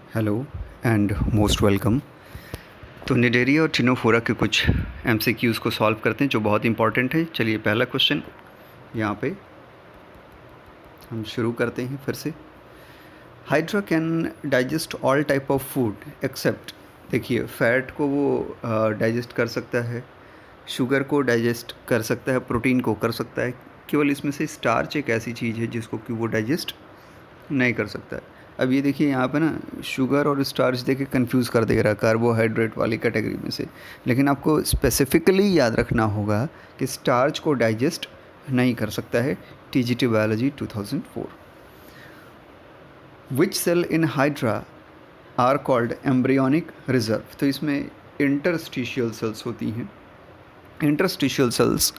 Hello and most welcome. तो Cnidaria और Ctenophora के कुछ एमसीक्यूज़ को सॉल्व करते हैं जो बहुत इंपॉर्टेंट है। चलिए पहला क्वेश्चन यहाँ पे हम शुरू करते हैं फिर से। Hydra can digest all type of food except, देखिए फैट को वो डाइजेस्ट कर सकता है, शुगर को डाइजेस्ट कर सकता है, प्रोटीन को कर सकता है, केवल इसमें से स्टार्च एक ऐसी चीज़ है जिसको कि वो डाइजेस्ट नहीं कर सकता है। अब ये देखिए यहाँ पे ना शुगर और स्टार्च देके कंफ्यूज कर दे रहा है कार्बोहाइड्रेट वाली कैटेगरी में से, लेकिन आपको स्पेसिफिकली याद रखना होगा कि स्टार्च को डाइजेस्ट नहीं कर सकता है। TGT biology 2004। Which cell in hydra are called embryonic reserve, तो इसमें इंटरस्टिशियल सेल्स होती हैं। इंटरस्टिशियल सेल्स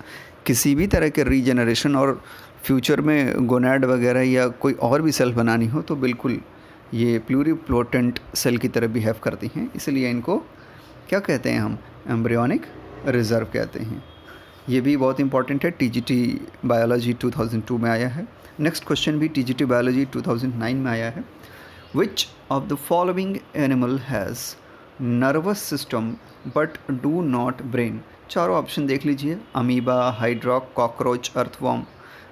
किसी भी तरह के रीजनरेशन और फ्यूचर में गोनैड वगैरह या कोई और भी सेल बनानी हो तो बिल्कुल ये प्लूरिपोटेंट सेल की तरह बिहेव करती हैं, इसलिए इनको क्या कहते हैं हम, एम्ब्रियोनिक रिजर्व कहते हैं। ये भी बहुत इंपॉर्टेंट है, टीजीटी बायोलॉजी 2002 में आया है। नेक्स्ट क्वेश्चन भी टीजीटी बायोलॉजी 2009 में आया है। विच of the following animal has nervous system but do not brain, चारों ऑप्शन देख लीजिए, अमीबा, हाइड्रा, कॉकरोच, अर्थवॉर्म।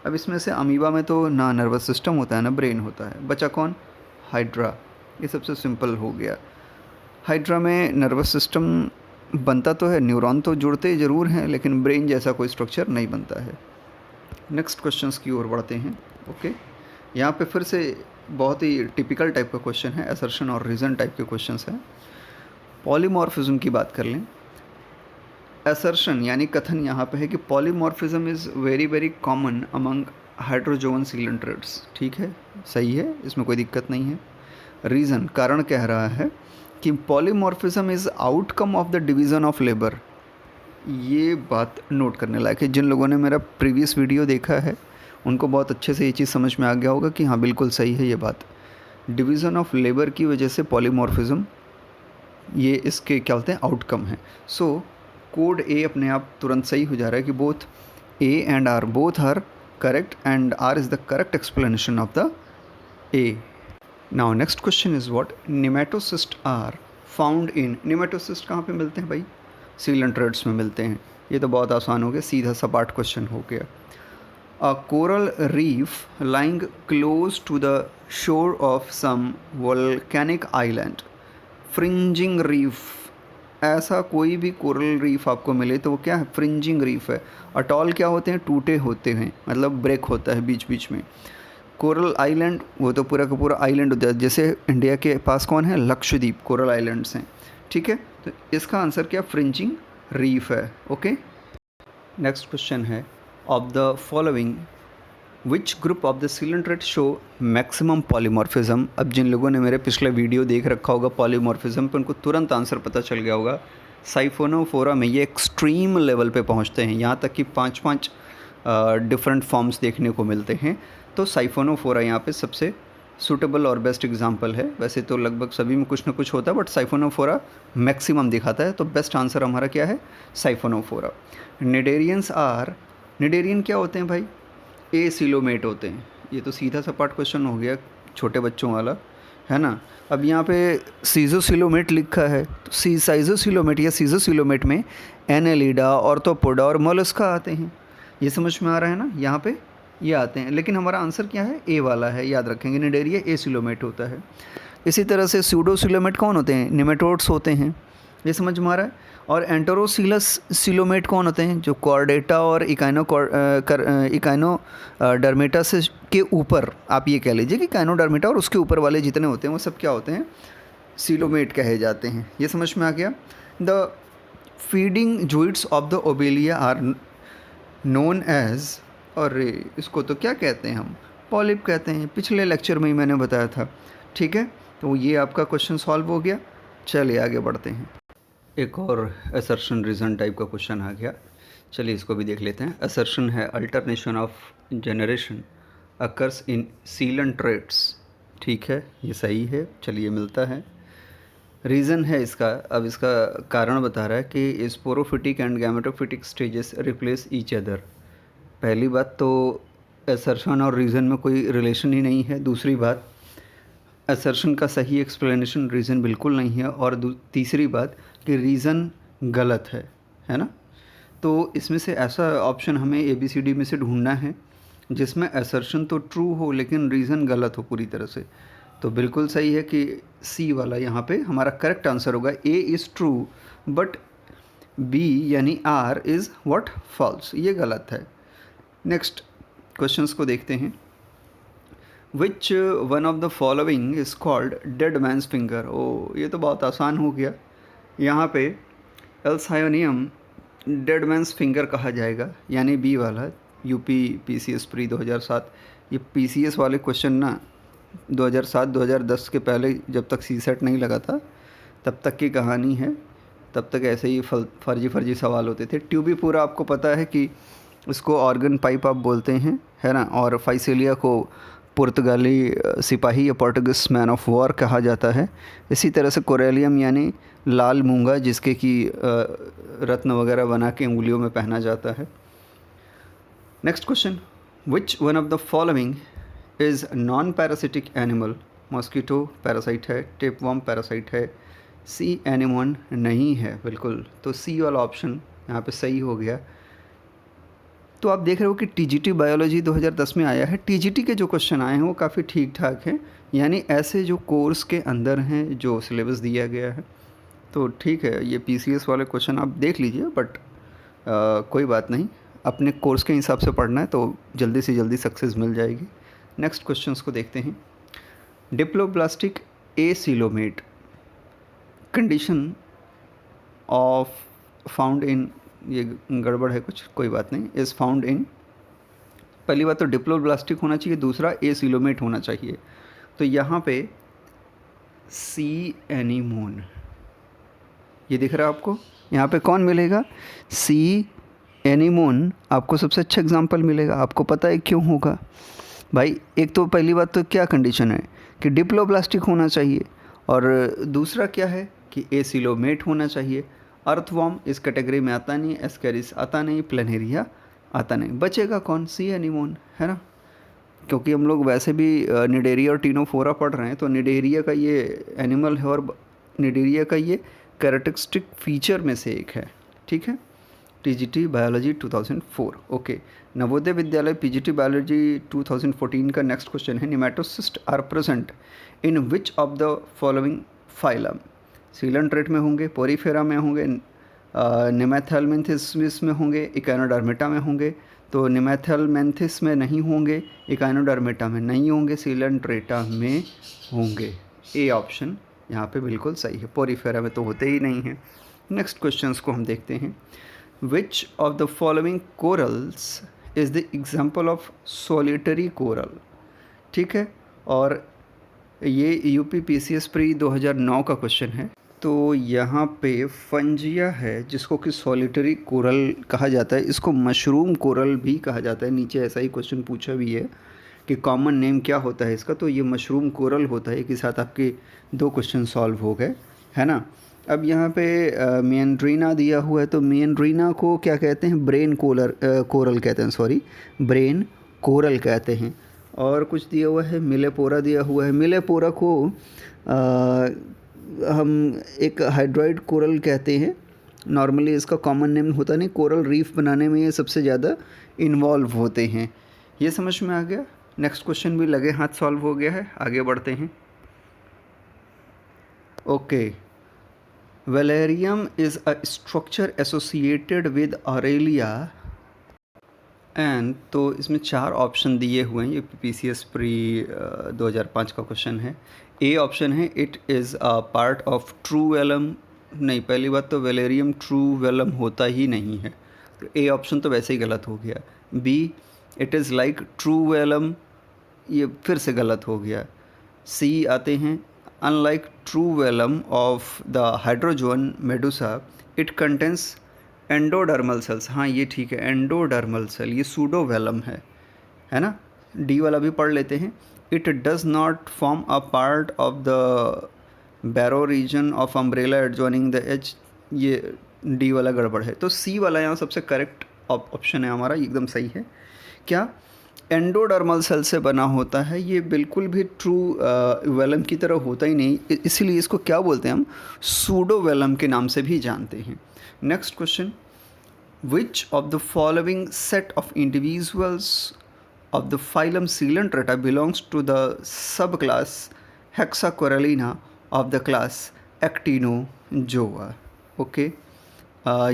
अब इसमें से अमीबा में तो ना नर्वस सिस्टम होता है ना ब्रेन होता है, बचा कौन, हाइड्रा। ये सबसे सिंपल हो गया। हाइड्रा में नर्वस सिस्टम बनता तो है, न्यूरॉन तो जुड़ते ज़रूर हैं, लेकिन ब्रेन जैसा कोई स्ट्रक्चर नहीं बनता है। नेक्स्ट क्वेश्चंस की ओर बढ़ते हैं। ओके, यहाँ पे फिर से बहुत ही टिपिकल टाइप का क्वेश्चन है, असर्शन और रीज़न टाइप के क्वेश्चंस हैं। पॉलीमॉर्फिज्म की बात कर लें। असर्शन यानी कथन यहाँ पे है कि polymorphism is very very common among hydrazone coelenterates, ठीक है, सही है, इसमें कोई दिक्कत नहीं है। रीज़न, कारण कह रहा है कि polymorphism is outcome of the division of labour. ये बात नोट करने लायक है। जिन लोगों ने मेरा प्रीवियस वीडियो देखा है उनको बहुत अच्छे से ये चीज़ समझ में आ गया होगा कि हाँ बिल्कुल सही है ये बात। डिवीज़न ऑफ लेबर की वजह से पॉलीमॉर्फिज्म ये इसके क्या बोलते हैं आउटकम है। सो कोड ए अपने आप तुरंत सही हो जा रहा है कि both A and R both are correct and R is the correct explanation of the A. Now next question is what nematocyst are found in, nematocyst कहाँ पे मिलते हैं भाई, सीलेंट्रेट्स में मिलते हैं। ये तो बहुत आसान हो गया, सीधा सपाट क्वेश्चन हो गया। A coral reef lying close to the shore of some volcanic island, fringing reef, ऐसा कोई भी कोरल रीफ आपको मिले तो वो क्या है, फ्रिंजिंग रीफ है। अटॉल क्या होते हैं, टूटे होते हैं, मतलब ब्रेक होता है बीच बीच में। कोरल आइलैंड वो तो पूरा का पूरा आइलैंड होता है, जैसे इंडिया के पास कौन है, लक्षद्वीप, कोरल आइलैंड्स हैं, ठीक है। तो इसका आंसर क्या, फ्रिंजिंग रीफ है। ओके, नेक्स्ट क्वेश्चन है, of the following which group of the coelenterate show maximum polymorphism. अब जिन लोगों ने मेरे पिछले वीडियो देख रखा होगा पॉलीमॉर्फिज्म पे, उनको तुरंत आंसर पता चल गया होगा। साइफोनोफोरा में ये एक्सट्रीम लेवल पे पहुंचते हैं, यहाँ तक कि 5-5 डिफरेंट फॉर्म्स देखने को मिलते हैं। तो साइफोनोफोरा यहाँ पे सबसे सूटेबल और बेस्ट एग्जाम्पल है। वैसे तो लगभग सभी में कुछ ना कुछ होता है, बट साइफोनोफोरा मैक्सिमम दिखाता है, तो बेस्ट आंसर हमारा क्या है, साइफोनोफोरा। निडेरियंस आर, निडेरियन क्या होते हैं भाई, ए सिलोमेट होते हैं। ये तो सीधा सपाट क्वेश्चन हो गया छोटे बच्चों वाला, है ना। अब यहाँ पे सीजोसिलोमेट लिखा है, तो साइजोसिलोमेट या सीजोसिलोमेट में एनेलिडा, ऑर्थोपोडा और मोलस्का आते हैं। ये समझ में आ रहा है ना, यहाँ पे ये आते हैं, लेकिन हमारा आंसर क्या है, ए वाला है, याद रखेंगे। निडेरिया ए सिलोमेट होता है। इसी तरह से स्यूडोसिलोमेट कौन होते हैं, निमेटोड्स होते हैं, ये समझ में आ रहा है। और एंटरोसिलस सिलोमेट कौन होते हैं, जो कॉर्डेटा और इकाइनो डर्मेटा से के ऊपर, आप ये कह लीजिए कि इकाइनोडर्मेटा और उसके ऊपर वाले जितने होते हैं वो सब क्या होते हैं, सिलोमेट कहे जाते हैं। ये समझ में आ गया। The feeding zooids of the Obelia are known as, और इसको तो क्या कहते हैं हम, पॉलिप कहते हैं। पिछले लेक्चर में ही मैंने बताया था, ठीक है। तो ये आपका क्वेश्चन सॉल्व हो गया। चलिए आगे बढ़ते हैं। एक और असर्शन रीज़न टाइप का क्वेश्चन आ गया, चलिए इसको भी देख लेते हैं। असर्शन है alternation of generation occurs in coelenterates, ठीक है, ये सही है, चलिए मिलता है। रीज़न है इसका, अब इसका कारण बता रहा है कि sporophytic and gametophytic stages replace each other. पहली बात तो असर्शन और रीज़न में कोई रिलेशन ही नहीं है। दूसरी बात, असर्शन का सही एक्सप्लेनेशन रीज़न बिल्कुल नहीं है, और तीसरी बात कि रीज़न गलत है ना। तो इसमें से ऐसा ऑप्शन हमें ABCD में से ढूंढना है जिसमें असर्शन तो ट्रू हो लेकिन रीज़न गलत हो पूरी तरह से। तो बिल्कुल सही है कि सी वाला यहाँ पे हमारा करेक्ट आंसर होगा। A is true but B यानी R इज़ व्हाट, फॉल्स, ये गलत है। नेक्स्ट क्वेश्चंस को देखते हैं। Which one of the following is called dead man's finger. Oh, ये तो बहुत आसान हो गया। यहाँ पे एल्सायोनियम डेड मैंस फिंगर कहा जाएगा, यानी बी वाला। यूपी PCS प्री 2007, ये PCS वाले क्वेश्चन ना 2007-2010 के पहले, जब तक CSET नहीं लगा था तब तक की कहानी है। तब तक ऐसे ही फर्जी सवाल होते थे। ट्यूबी पूरा आपको पता है कि उसको ऑर्गन पाइप आप बोलते हैं, है ना। और फाइसेलिया को पुर्तगाली सिपाही या पोर्टुगीज मैन ऑफ वॉर कहा जाता है। इसी तरह से कोरेलियम यानी लाल मूंगा, जिसके कि रत्न वगैरह बना के उंगलियों में पहना जाता है। Next question, which one of the following is non parasitic animal. Mosquito parasite है, टेपवॉर्म पैरासाइट है, सी एनिमोन नहीं है बिल्कुल। तो सी वाला ऑप्शन यहाँ पे सही हो गया। तो आप देख रहे हो कि TGT बायोलॉजी 2010 में आया है। TGT के जो क्वेश्चन आए हैं वो काफ़ी ठीक ठाक हैं, यानी ऐसे जो कोर्स के अंदर हैं, जो सिलेबस दिया गया है। तो ठीक है, ये PCS वाले क्वेश्चन आप देख लीजिए, बट कोई बात नहीं, अपने कोर्स के हिसाब से पढ़ना है तो जल्दी से जल्दी सक्सेस मिल जाएगी। नेक्स्ट क्वेश्चंस को देखते हैं। Diploblastic acoelomate condition of found in, ये गड़बड़ है कुछ, कोई बात नहीं। इज़ फाउंड इन, पहली बात तो डिप्लोब्लास्टिक होना चाहिए, दूसरा एसिलोमेट होना चाहिए। तो यहाँ पे सी एनीमोन, ये दिख रहा है आपको, यहाँ पे कौन मिलेगा, सी एनीमोन आपको सबसे अच्छा एग्जाम्पल मिलेगा। आपको पता है क्यों होगा भाई। एक तो पहली बात तो क्या कंडीशन है कि डिप्लोब्लास्टिक होना चाहिए, और दूसरा क्या है कि एसिलोमेट होना चाहिए। अर्थवॉर्म इस कैटेगरी में आता नहीं, एस्केरिस आता नहीं, प्लेनेरिया आता नहीं, बचेगा कौन, सी एनीमोन, है ना। क्योंकि हम लोग वैसे भी निडेरिया और टीनोफोरा पढ़ रहे हैं, तो निडेरिया का ये एनिमल है और निडेरिया का ये कैरेक्टरिस्टिक फीचर में से एक है। ठीक है, TGT biology 2004। Okay, Navodaya Vidyalaya PGT biology 2014 का नेक्स्ट क्वेश्चन है। Nematocyst are present in which of the following phylum. Coelenterate में होंगे, पोरीफेरा में होंगे, निमेथेलमेंथिस में होंगे, इकाइनोडर्मेटा में होंगे। तो निमेथेलमेंथिस में नहीं होंगे, इकाइनोडर्मेटा में नहीं होंगे, सीलेंट्रेटा में होंगे। ए ऑप्शन यहाँ पे बिल्कुल सही है, पोरीफेरा में तो होते ही नहीं हैं। नेक्स्ट क्वेश्चंस को हम देखते हैं। Which of the following corals is the example of solitary coral. ठीक है, और ये UP PCS प्री 2009 का क्वेश्चन है। तो यहाँ पे फंजिया है, जिसको कि सॉलिटरी कोरल कहा जाता है। इसको मशरूम कोरल भी कहा जाता है। नीचे ऐसा ही क्वेश्चन पूछा भी है कि कॉमन नेम क्या होता है इसका, तो ये मशरूम कोरल होता है। एक ही साथ आपके 2 क्वेश्चन सॉल्व हो गए, है ना। अब यहाँ पे मेंड्रीना दिया हुआ है, तो मेंड्रीना को क्या कहते हैं, ब्रेन कोरल कहते हैं, सॉरी, ब्रेन कोरल कहते हैं। और कुछ दिया हुआ है, मिलेपोरा दिया हुआ है। मिलेपोरा को हम एक हाइड्रॉइड कोरल कहते हैं। नॉर्मली इसका कॉमन नेम होता नहीं, कोरल रीफ बनाने में ये सबसे ज़्यादा इन्वॉल्व होते हैं। ये समझ में आ गया। नेक्स्ट क्वेश्चन भी लगे हाथ सॉल्व हो गया है, आगे बढ़ते हैं। Okay, velarium is a structure associated with Aurelia and, तो इसमें 4 ऑप्शन दिए हुए हैं। ये PCS प्री 2005 का क्वेश्चन है। ए ऑप्शन है it is a part of true velum. नहीं, पहली बात तो वेलेरियम ट्रू वेलम होता ही नहीं है, तो ए ऑप्शन तो वैसे ही गलत हो गया। B, it is like true velum, ये फिर से गलत हो गया। सी आते हैं, unlike true velum of the hydrozoan medusa it contains endodermal cells. हाँ, ये ठीक है, एंडोडर्मल सेल, ये सूडो वेलम है ना। डी वाला भी पढ़ लेते हैं। It does not form a part of the barrow region of umbrella adjoining the edge, ये डी वाला गड़बड़ है। तो सी वाला यहाँ सबसे करेक्ट ऑप्शन है हमारा, एकदम सही है। क्या एंडोडर्मल सेल से बना होता है, ये बिल्कुल भी ट्रू वेलम की तरह होता ही नहीं, इसीलिए इसको क्या बोलते हैं हम, सूडो वेलम के नाम से भी जानते हैं। Next question, which of the following set of individuals of the phylum Coelenterata belongs to the sub class Hexacorallia of the class Actinozoa. Okay,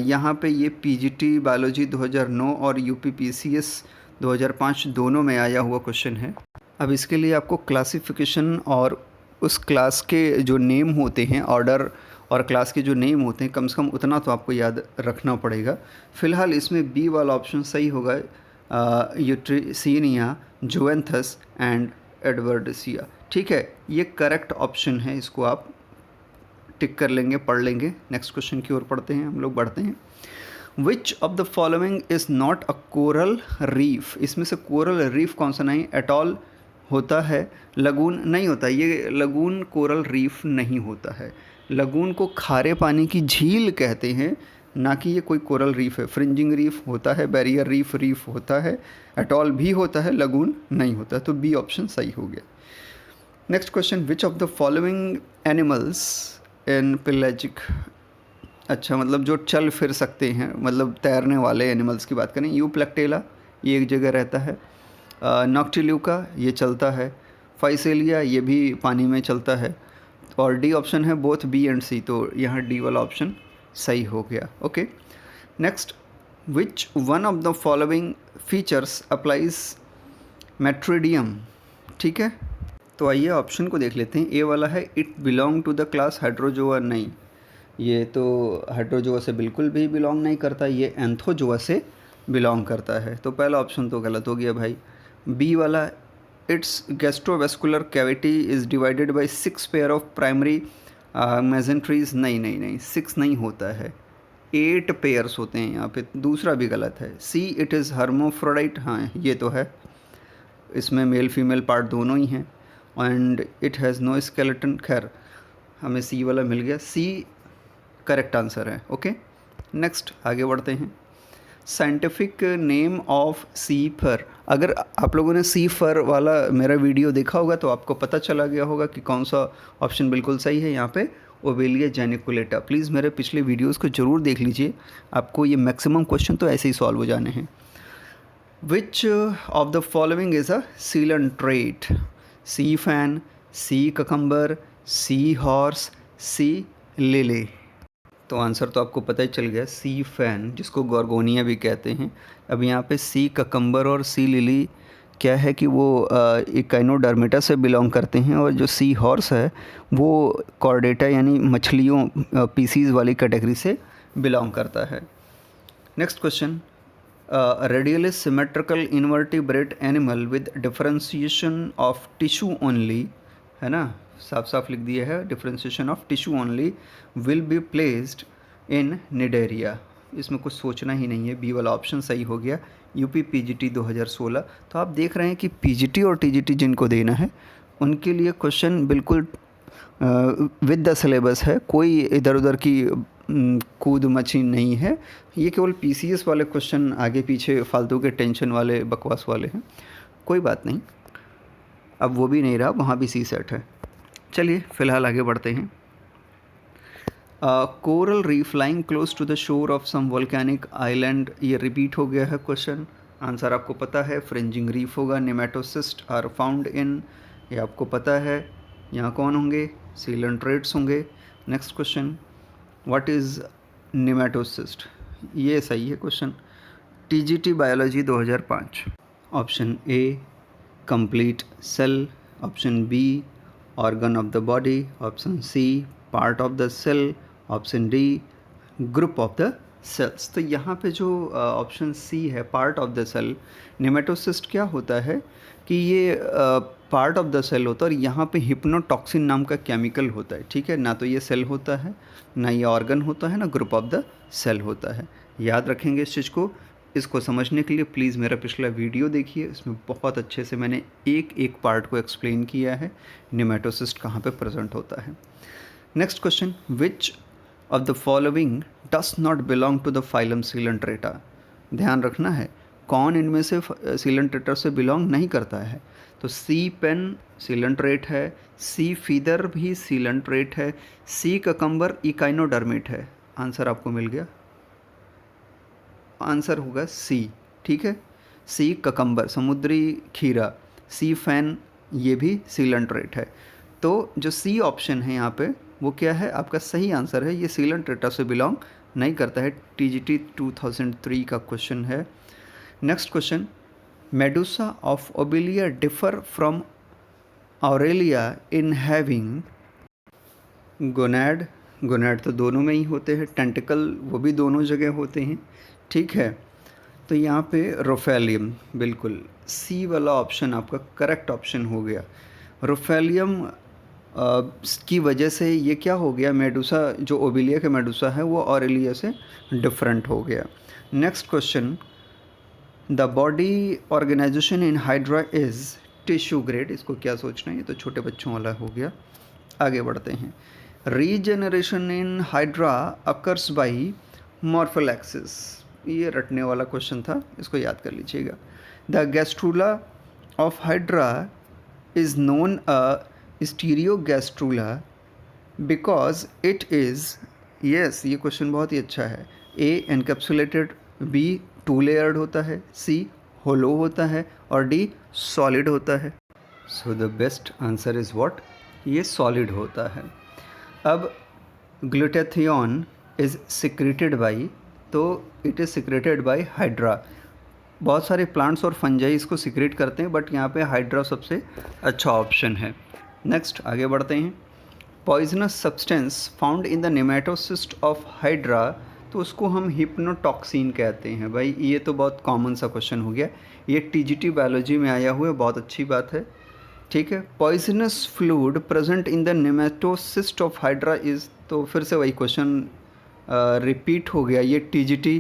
यहाँ पे ये पीजीटी बायोलॉजी 2009 और यूपीपीसीएस 2005 दोनों में आया हुआ क्वेश्चन है। अब इसके लिए आपको क्लासिफिकेशन और उस क्लास के जो नेम होते हैं, ऑर्डर और क्लास के जो नेम होते हैं, कम से कम उतना तो आपको याद रखना पड़ेगा। फ़िलहाल इसमें बी वाला ऑप्शन सही होगा, यूट्रिसिनिया, जोएंथस एंड एडवर्डसिया। ठीक है, ये करेक्ट ऑप्शन है, इसको आप टिक कर लेंगे, पढ़ लेंगे। नेक्स्ट क्वेश्चन की ओर पढ़ते हैं, हम लोग बढ़ते हैं। Which of the following is not a coral reef, इसमें से कोरल रीफ कौन सा नहीं, एटॉल होता है, लगून नहीं होता, ये लगून कोरल रीफ नहीं होता है। लगून को खारे पानी की झील कहते हैं, ना कि ये कोई कोरल रीफ है। फ्रिंजिंग रीफ होता है, बैरियर रीफ होता है, एटॉल भी होता है, लगून नहीं होता। तो बी ऑप्शन सही हो गया। Next question, which of the following animals in pelagic, अच्छा मतलब जो चल फिर सकते हैं, मतलब तैरने वाले एनिमल्स की बात करें, यूप्लेक्टेला ये एक जगह रहता है, नॉक्टिल्यूका ये चलता है, फाइसेलिया ये भी पानी में चलता है, और डी ऑप्शन है बोथ बी एंड सी, तो यहाँ डी वाला ऑप्शन सही हो गया। Okay, next, which one of the following features applies Metridium. ठीक है, तो आइए ऑप्शन को देख लेते हैं। ए वाला है it belong to the class hydrozoa, नहीं, ये तो हाइड्रोजोआ से बिल्कुल भी बिलोंग नहीं करता, ये एंथोजोआ से बिलोंग करता है, तो पहला ऑप्शन तो गलत हो गया भाई। बी वाला, it's gastrovascular cavity is divided by 6 pair of primary mesenteries, नहीं 6 नहीं होता है, 8 पेयर्स होते हैं यहाँ पे, दूसरा भी गलत है। सी, इट इज़ हर्मोफ्रोडाइट, हाँ ये तो है, इसमें मेल फीमेल पार्ट दोनों ही हैं, and it has no skeleton. खैर हमें सी वाला मिल गया, सी करेक्ट आंसर है। ओके, नेक्स्ट आगे बढ़ते हैं। Scientific name of sea fur, अगर आप लोगों ने सी फर वाला मेरा वीडियो देखा होगा तो आपको पता चला गया होगा कि कौन सा ऑप्शन बिल्कुल सही है यहाँ पे, ओवेलिया जेनिकुलेटा। प्लीज़ मेरे पिछले वीडियोस को ज़रूर देख लीजिए, आपको ये मैक्सिमम क्वेश्चन तो ऐसे ही सॉल्व हो जाने हैं। Which of the following is a coelenterate, sea fan, sea cucumber, sea horse, sea lily. तो आंसर तो आपको पता ही चल गया, सी फैन, जिसको गॉर्गोनिया भी कहते हैं। अब यहाँ पे सी ककम्बर और सी लिली क्या है कि वो इकाइनोडर्मेटा से बिलोंग करते हैं, और जो सी हॉर्स है वो कॉर्डेटा यानी मछलियों पीसीज वाली कैटेगरी से बिलोंग करता है। Next question, radialis symmetrical invertebrate animal with differentiation of tissue only, है ना, साफ साफ लिख दिया है, differentiation of tissue only will be placed in Cnidaria, इसमें कुछ सोचना ही नहीं है, बी वाला ऑप्शन सही हो गया, यूपी पीजीटी 2016। तो आप देख रहे हैं कि पीजीटी और टीजीटी जिनको देना है उनके लिए क्वेश्चन बिल्कुल विद द सिलेबस है, कोई इधर उधर की कूद मची नहीं है, ये केवल पीसीएस वाले क्वेश्चन आगे पीछे फालतू के टेंशन वाले बकवास वाले हैं, कोई बात नहीं, अब वो भी नहीं रहा, वहाँ भी सी सेट है। चलिए फ़िलहाल आगे बढ़ते हैं। Coral reef lying close to the shore of some volcanic island, ये रिपीट हो गया है क्वेश्चन, आंसर आपको पता है, फ्रिंजिंग रीफ होगा। नेमेटोसिस्ट आर फाउंड इन, ये आपको पता है, यहाँ कौन होंगे, सीलेंट्रेट्स होंगे। Next question, what is nematocyst, ये सही है question, TGT biology 2005। Option A complete cell, option B organ of the body, option C part of the cell, option D group of the cells। तो यहाँ पे जो option C है part of the cell, nematocyst क्या होता है कि ये पार्ट ऑफ द सेल होता है, और यहाँ पे हिप्नोटॉक्सिन नाम का केमिकल होता है। ठीक है, ना तो ये सेल होता है, ना ये ऑर्गन होता है, ना ग्रुप ऑफ द सेल होता है, याद रखेंगे इस चीज़ को। इसको समझने के लिए प्लीज़ मेरा पिछला वीडियो देखिए, इसमें बहुत अच्छे से मैंने एक एक पार्ट को एक्सप्लेन किया है, नेमेटोसिस्ट कहाँ पे प्रेजेंट होता है। Next question, which of the following does not belong to the phylum coelenterata, ध्यान रखना है कौन इनमें से सीलेंट्रेटा से बिलोंग नहीं करता है? तो सी पेन सीलेंट्रेट है, सी फीदर भी सीलेंट्रेट है, सी ककम्बर इकाइनोडर्मेट है। आंसर आपको मिल गया, आंसर होगा सी। ठीक है, सी ककम्बर समुद्री खीरा, सी फैन ये भी सीलेंट्रेट है। तो जो सी ऑप्शन है यहाँ पे वो क्या है, आपका सही आंसर है। ये सीलेंट्रेटा से बिलोंग नहीं करता है। TGT 2003 का क्वेश्चन है। Next question, Medusa of Obelia differ from Aurelia in having gonad, gonad तो दोनों में ही होते हैं, टेंटिकल वो भी दोनों जगह होते हैं। ठीक है, तो यहाँ पे रोफेलियम, बिल्कुल सी वाला ऑप्शन आपका करेक्ट ऑप्शन हो गया। रोफेलियम की वजह से ये क्या हो गया, मेडुसा जो ओबिलिया का मेडुसा है वो ऑरेलिया से डिफरेंट हो गया। Next question, the body organization in hydra is tissue grade, इसको क्या सोचना है, ये तो छोटे बच्चों वाला हो गया। आगे बढ़ते हैं, regeneration in hydra occurs by morphallaxis, ये रटने वाला क्वेश्चन था, इसको याद कर लीजिएगा। The gastrula of hydra is known a stereogastrula because it is, yes ये क्वेश्चन बहुत ही अच्छा है। A encapsulated, B two layered होता है, सी होलो होता है और डी सॉलिड होता है। So the best answer is what, ये सॉलिड होता है। अब ग्लूटाथियोन इज़ सिक्रेटेड बाई, तो it is secreted by hydra. बहुत सारे प्लांट्स और फंजाई इसको सिक्रेट करते हैं, बट यहाँ पे हाइड्रा सबसे अच्छा ऑप्शन है। नेक्स्ट आगे बढ़ते हैं, poisonous substance found in the nematocyst of hydra, तो उसको हम हिप्नोटॉक्सिन कहते हैं। भाई ये तो बहुत कॉमन सा क्वेश्चन हो गया, ये TGT बायोलॉजी में आया हुआ है, बहुत अच्छी बात है। ठीक है, poisonous fluid present in the nematocyst of hydra is, तो फिर से वही क्वेश्चन रिपीट हो गया, ये TGT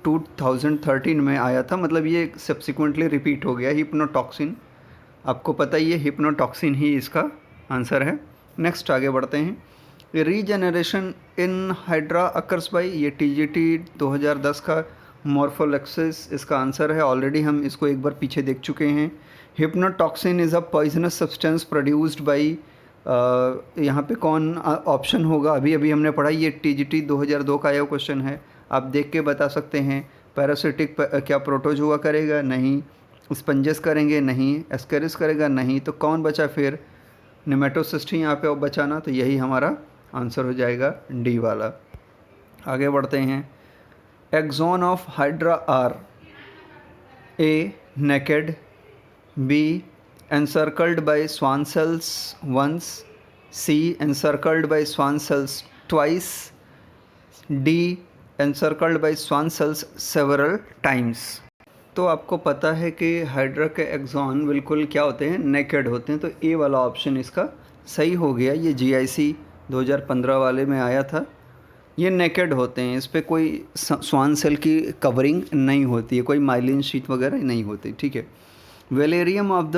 2013 में आया था, मतलब ये सब्सिक्वेंटली रिपीट हो गया। हिप्नोटॉक्सिन, आपको पता ही है हिप्नोटॉक्सिन ही इसका आंसर है। नेक्स्ट आगे बढ़ते हैं, regeneration in hydra occurs by, ये TGT 2010 का मॉर्फोलैक्सिस इसका आंसर है। ऑलरेडी हम इसको एक बार पीछे देख चुके हैं। Hypnotoxin is a poisonous substance produced by, यहाँ पे कौन ऑप्शन होगा, अभी अभी हमने पढ़ा, ये TGT 2002 का आया क्वेश्चन है, आप देख के बता सकते हैं। पैरासिटिक क्या प्रोटोजुआ करेगा, नहीं। स्पंजेस करेंगे, नहीं। एस्केरिस करेगा, नहीं। तो कौन बचा फिर, नेमेटोसिस्ट ही यहाँ पे बचाना, तो यही हमारा आंसर हो जाएगा डी वाला। आगे बढ़ते हैं, axon of hydra are, A naked, B encircled by swan cells once, C encircled by swan cells twice, D encircled by swan cells several times। तो आपको पता है कि हाइड्रा के एक्सॉन बिल्कुल क्या होते हैं, नेकेड होते हैं, तो ए वाला ऑप्शन इसका सही हो गया। ये GIC 2015 वाले में आया था, ये नेकेड होते हैं, इस पर कोई स्वान सेल की कवरिंग नहीं होती है, कोई माइलिन शीट वगैरह नहीं होती। ठीक है, वेलेरियम ऑफ द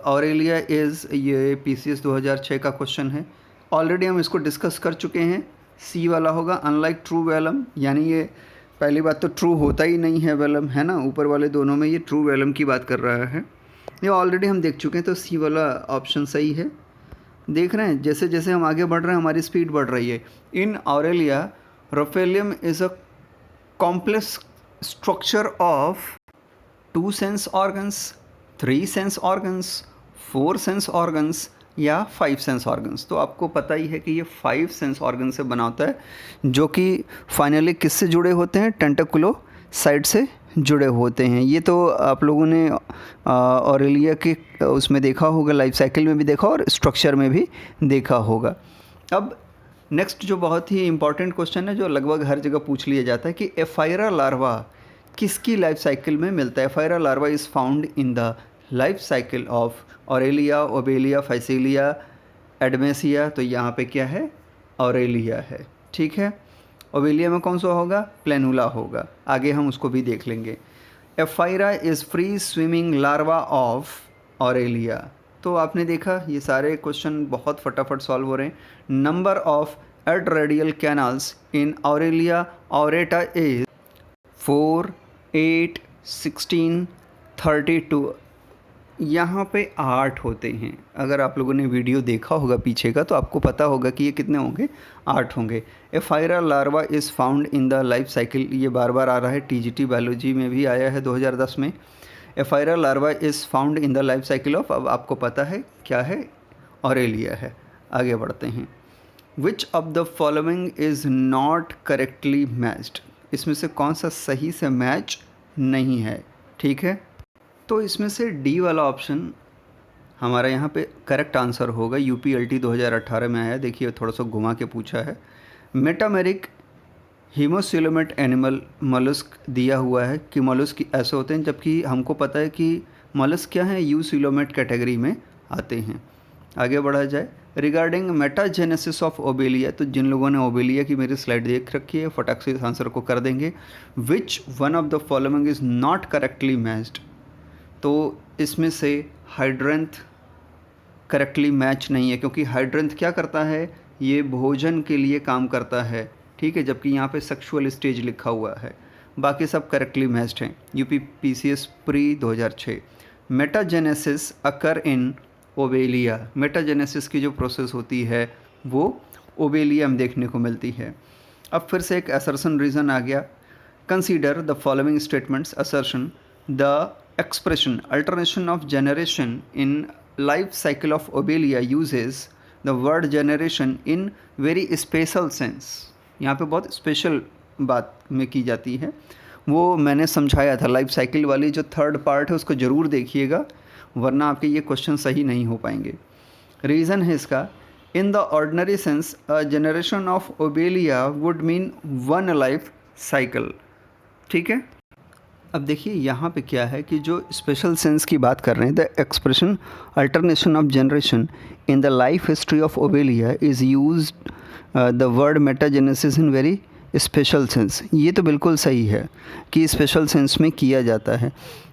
ऑरेलिया इज़, ये PCS 2006 का क्वेश्चन है, ऑलरेडी हम इसको डिस्कस कर चुके हैं। सी वाला होगा, अनलाइक ट्रू वेलम, यानी ये पहली बात तो ट्रू होता ही नहीं है वेलम, है ना, ऊपर वाले दोनों में ये ट्रू वेलम की बात कर रहा है, ये ऑलरेडी हम देख चुके हैं, तो सी वाला ऑप्शन सही है। देख रहे हैं जैसे जैसे हम आगे बढ़ रहे हैं हमारी स्पीड बढ़ रही है। In Aurelia rhopalium is a complex structure of 2 sense organs, 3 sense organs, 4 sense organs या 5 सेंस ऑर्गन्स। तो आपको पता ही है कि ये 5 सेंस ऑर्गन से बना होता है, जो कि फाइनली किससे जुड़े होते हैं, टेंटिकुलो साइड से जुड़े होते हैं। ये तो आप लोगों ने ऑरेलिया के उसमें देखा होगा, लाइफ साइकिल में भी देखा और स्ट्रक्चर में भी देखा होगा। अब नेक्स्ट जो बहुत ही इंपॉर्टेंट क्वेश्चन है, जो लगभग हर जगह पूछ लिया जाता है कि एफाइरा लार्वा किसकी लाइफ साइकिल में मिलता है। Ephyra larva is found in the life cycle of Aurelia, Obelia, Physalia, Adamsia. तो यहाँ पे क्या है, ऑरेलिया है। ठीक है, ओबेलिया में कौन सा होगा, प्लेनुला होगा, आगे हम उसको भी देख लेंगे। Ephyra is free swimming larva of Aurelia. तो आपने देखा ये सारे क्वेश्चन बहुत फटाफट सॉल्व हो रहे हैं। Number of adradial canals in Aurelia aurita is 4, 8, 1632, यहाँ पे 8 होते हैं। अगर आप लोगों ने वीडियो देखा होगा पीछे का तो आपको पता होगा कि ये कितने होंगे, 8 होंगे। Ephyra larva is found in the life cycle, ये बार बार आ रहा है, टीजीटी बायोलॉजी में भी आया है 2010 में। Ephyra larva is found in the life cycle of, अब आपको पता है क्या है, ऑरेलिया है। आगे बढ़ते हैं। Which of the following is not correctly matched, इसमें से कौन सा सही से मैच नहीं है, ठीक है। तो इसमें से डी वाला ऑप्शन हमारा यहाँ पे करेक्ट आंसर होगा। यूपीएलटी 2018 में आया, देखिए थोड़ा सा घुमा के पूछा है। मेटामेरिक हीमोसिलोमेट एनिमल मॉलस्क दिया हुआ है कि मॉलस्क ऐसे होते हैं, जबकि हमको पता है कि मॉलस्क क्या है, यूसिलोमेट कैटेगरी में आते हैं। आगे बढ़ा जाए। रिगार्डिंग मेटाजेनेसिस ऑफ ओबेलिया, तो जिन लोगों ने ओबेलिया की मेरी स्लाइड देख रखी है फटाक से इस आंसर को कर देंगे। विच one of the following is not correctly matched, तो इसमें से हाइड्रेंथ करेक्टली मैच नहीं है, क्योंकि हाइड्रेंथ क्या करता है, ये भोजन के लिए काम करता है, ठीक है, जबकि यहाँ पे सेक्सुअल स्टेज लिखा हुआ है। बाकी सब करेक्टली मैच्ड हैं। UP PCS pre 2006। मेटाजेनेसिस अकर इन ओबेलिया, मेटाजेनेसिस की जो प्रोसेस होती है वो ओबेलिया में देखने को मिलती है। अब फिर से एक असर्शन रीज़न आ गया। Consider the following statements assertion the expression alternation of generation in life cycle of obelia uses the word generation in very special sense, यहाँ पे बहुत स्पेशल बात में की जाती है, वो मैंने समझाया था। लाइफ साइकिल वाली जो थर्ड पार्ट है उसको ज़रूर देखिएगा, वरना आपके ये क्वेश्चन सही नहीं हो पाएंगे। रीज़न है इसका, in the ordinary sense a generation of Obelia would mean one life cycle, ठीक है। अब देखिए यहाँ पे क्या है कि जो स्पेशल सेंस की बात कर रहे हैं, the expression alternation of generation in the life history of Obelia is use the word metagenesis in very special sense, ये तो बिल्कुल सही है कि स्पेशल सेंस में किया जाता है,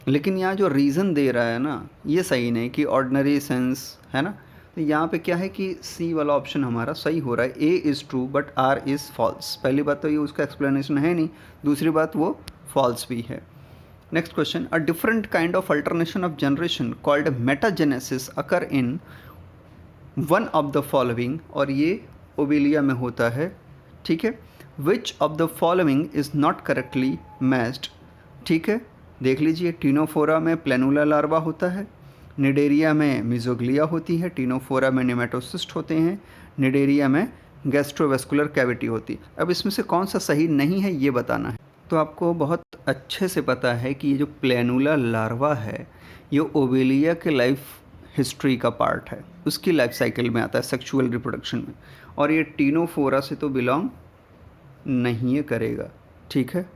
लेकिन यहाँ जो रीज़न दे रहा है ना ये सही नहीं कि ऑर्डिनरी सेंस है ना। तो यहाँ पे क्या है कि सी वाला ऑप्शन हमारा सही हो रहा है, A is true but R is false. पहली बात तो ये उसका एक्सप्लेनेशन है नहीं, दूसरी बात वो फॉल्स भी है। Next question, a different kind of alternation of generation called metagenesis occur in one of the following, और ये ओबेलिया में होता है, ठीक है। Which of the following is not correctly matched, ठीक है। देख लीजिए, टीनोफोरा में प्लेनुला लार्वा होता है, निडेरिया में मिजोग्लिया होती है, टीनोफोरा में नेमेटोसिस्ट होते हैं, निडेरिया में गैस्ट्रोवेस्कुलर कैविटी होती। अब इसमें से कौन सा सही नहीं है ये बताना है। तो आपको बहुत अच्छे से पता है कि ये जो प्लेनुला लार्वा है ये ओबेलिया के लाइफ हिस्ट्री का पार्ट है, उसकी लाइफ साइकिल में आता है, सेक्सुअल रिप्रोडक्शन में, और ये टीनोफोरा से तो बिलोंग नहीं करेगा, ठीक है।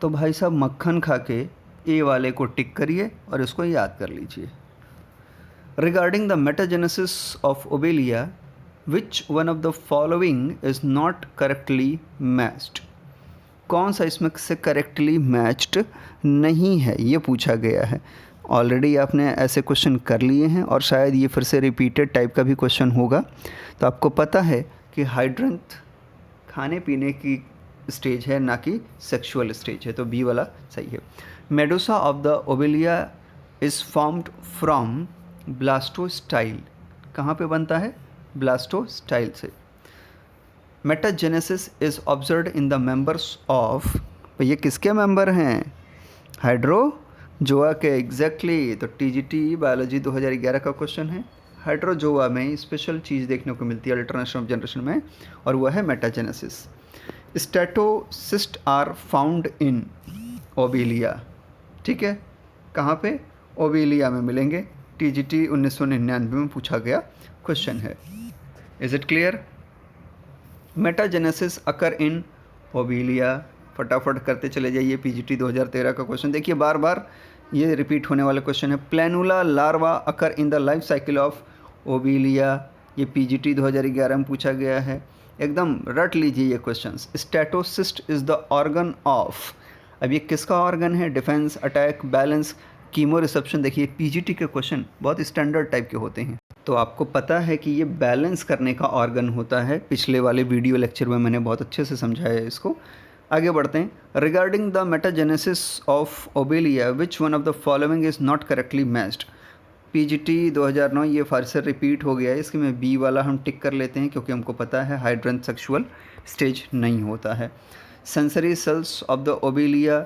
तो भाई साहब मक्खन खा के ए वाले को टिक करिए और इसको याद कर लीजिए। Regarding the metagenesis of Obelia which one of the following is not correctly matched, कौन सा इसमें से करेक्टली मैच्ड नहीं है ये पूछा गया है। ऑलरेडी आपने ऐसे क्वेश्चन कर लिए हैं और शायद ये फिर से रिपीटेड टाइप का भी क्वेश्चन होगा। तो आपको पता है कि हाइड्रेंथ खाने पीने की स्टेज है ना कि सेक्सुअल स्टेज है, तो बी वाला सही है। Medusa of the Obelia is formed from blastostyle, कहाँ पे बनता है, ब्लास्टोस्टाइल से। Metagenesis is observed in the members of, ये किसके मेंबर हैं, हाइड्रोजोआ के, एग्जैक्टली। तो टीजीटी बायोलॉजी 2011 का क्वेश्चन है। हाइड्रोजोआ में स्पेशल चीज़ देखने को मिलती है अल्टरनेशन ऑफ जनरेशन में, और वह है metagenesis. Statocyst are found in obelia, ठीक है, कहाँ पे, ओबेलिया में मिलेंगे। टीजीटी 1999 में पूछा गया क्वेश्चन है। Is it clear. Metagenesis occur in Obelia, फटाफट करते चले जाइए। पीजीटी 2013 का क्वेश्चन देखिए, बार बार ये रिपीट होने वाला क्वेश्चन है। Planula larva occur in the life cycle of Obelia, ये पीजीटी 2011 में पूछा गया है, एकदम रट लीजिए ये questions. Statocyst is the organ of, अब ये किसका ऑर्गन है, defence, attack, balance, chemo reception. देखिए पीजीटी के क्वेश्चन बहुत स्टैंडर्ड टाइप के होते हैं। तो आपको पता है कि ये बैलेंस करने का ऑर्गन होता है, पिछले वाले वीडियो लेक्चर में मैंने बहुत अच्छे से समझाया है इसको। आगे बढ़ते हैं। Regarding the metagenesis of Obelia which one of the following is not correctly matched. PGT 2009 ये फार से रिपीट हो गया है, इसके में बी वाला हम टिक कर लेते हैं क्योंकि हमको पता है हाइड्रेंट सेक्सुअल स्टेज नहीं होता है। Sensory cells of the obelia,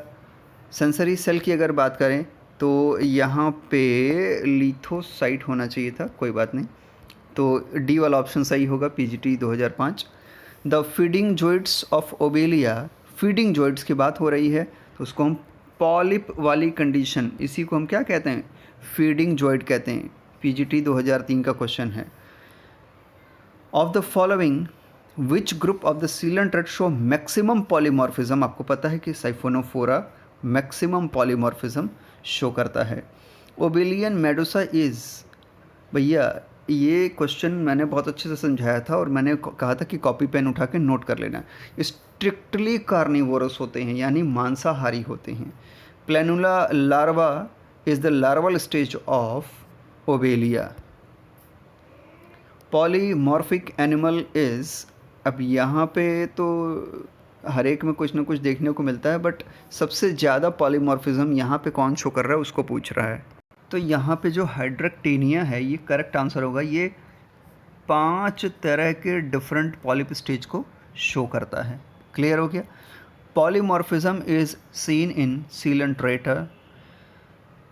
sensory cell की अगर बात करें तो यहाँ पे लिथोसाइट होना चाहिए था, कोई बात नहीं, तो डी वाला ऑप्शन सही होगा, PGT 2005। The feeding joints of Obelia, feeding joints की बात हो रही है तो उसको हम पॉलिप वाली कंडीशन, इसी को हम क्या कहते हैं, फीडिंग जॉइंट कहते हैं। पीजीटी 2003 का क्वेश्चन है। Of the following which group of the sealant red show maximum polymorphism, आपको पता है कि साइफोनोफोरा मैक्सिमम पॉलीमॉर्फिज्म शो करता है। ओबेलियन मेडुसा इज़, भैया ये क्वेश्चन मैंने बहुत अच्छे से समझाया था और मैंने कहा था कि कॉपी पेन उठा के नोट कर लेना। स्ट्रिक्टली कार्निवोरस होते हैं यानी मांसाहारी होते हैं। Planula larva is the larval stage of Obelia. Polymorphic animal is, अब यहाँ पे तो हर एक में कुछ ना कुछ देखने को मिलता है, बट सबसे ज़्यादा पॉलीमॉर्फिज्म यहाँ पे कौन शो कर रहा है उसको पूछ रहा है। तो यहाँ पे जो हाइड्रेक्टेनिया है ये करेक्ट आंसर होगा। ये 5 तरह के डिफरेंट पॉलिप स्टेज को शो करता है। क्लियर हो गया। Polymorphism is seen in coelenterata.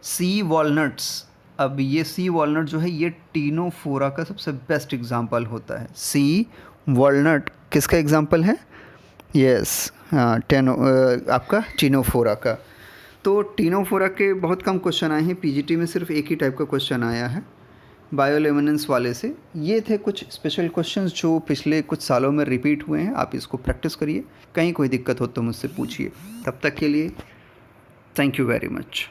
Sea walnuts, अब ये सी वॉलनट जो है ये टीनोफोरा का सबसे बेस्ट एग्जाम्पल होता है। सी वॉलनट किसका एग्जाम्पल है? यस, हाँ, आपका टीनोफोरा का। तो टीनोफोरा के बहुत कम क्वेश्चन आए हैं, पीजीटी में सिर्फ एक ही टाइप का क्वेश्चन आया है बायोलेमिनेंस वाले से। ये थे कुछ स्पेशल क्वेश्चंस जो पिछले कुछ सालों में रिपीट हुए हैं। आप इसको प्रैक्टिस करिए, कहीं कोई दिक्कत हो तो मुझसे पूछिए। तब तक के लिए थैंक यू वेरी मच।